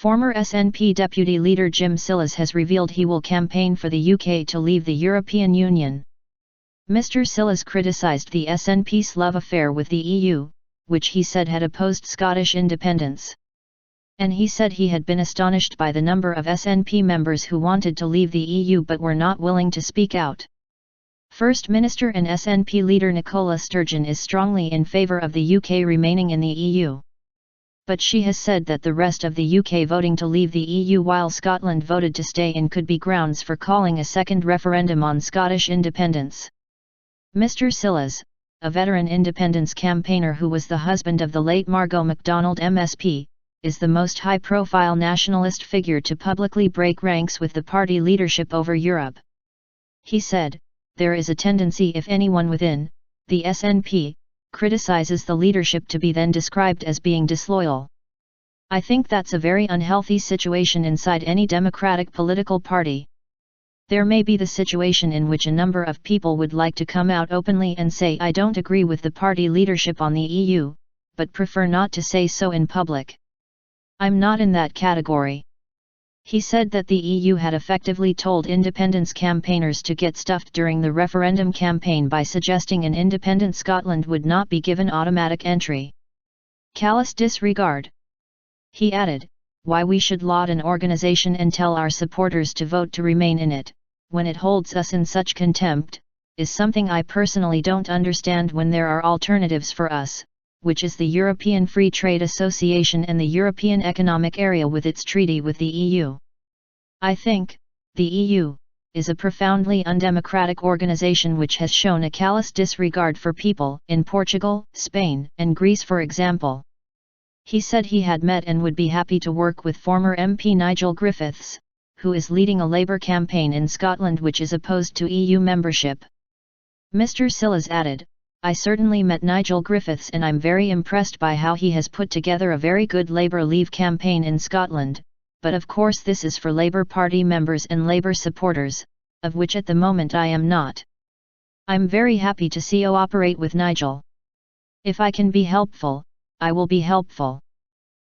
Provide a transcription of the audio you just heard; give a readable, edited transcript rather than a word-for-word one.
Former SNP deputy leader Jim Sillars has revealed he will campaign for the UK to leave the European Union. Mr. Sillars criticised the SNP's love affair with the EU, which he said had opposed Scottish independence. And he said he had been astonished by the number of SNP members who wanted to leave the EU but were not willing to speak out. First Minister and SNP leader Nicola Sturgeon is strongly in favour of the UK remaining in the EU. But she has said that the rest of the UK voting to leave the EU while Scotland voted to stay in could be grounds for calling a second referendum on Scottish independence. Mr. Sillars, a veteran independence campaigner who was the husband of the late Margo MacDonald MSP, is the most high-profile nationalist figure to publicly break ranks with the party leadership over Europe. He said, "There is a tendency if anyone within the SNP criticises the leadership to be then described as being disloyal. I think that's a very unhealthy situation inside any democratic political party. There may be the situation in which a number of people would like to come out openly and say I don't agree with the party leadership on the EU, but prefer not to say so in public. I'm not in that category." He said that the EU had effectively told independence campaigners to get stuffed during the referendum campaign by suggesting an independent Scotland would not be given automatic entry. Callous disregard. He added, "Why we should laud an organisation and tell our supporters to vote to remain in it, when it holds us in such contempt, is something I personally don't understand when there are alternatives for us, which is the European Free Trade Association and the European Economic Area with its treaty with the EU. I think, the EU, is a profoundly undemocratic organisation which has shown a callous disregard for people in Portugal, Spain, and Greece for example." He said he had met and would be happy to work with former MP Nigel Griffiths, who is leading a Labour campaign in Scotland which is opposed to EU membership. Mr. Sillars added, "I certainly met Nigel Griffiths and I'm very impressed by how he has put together a very good Labour Leave campaign in Scotland, but of course this is for Labour Party members and Labour supporters, of which at the moment I am not. I'm very happy to cooperate with Nigel. If I can be helpful, I will be helpful."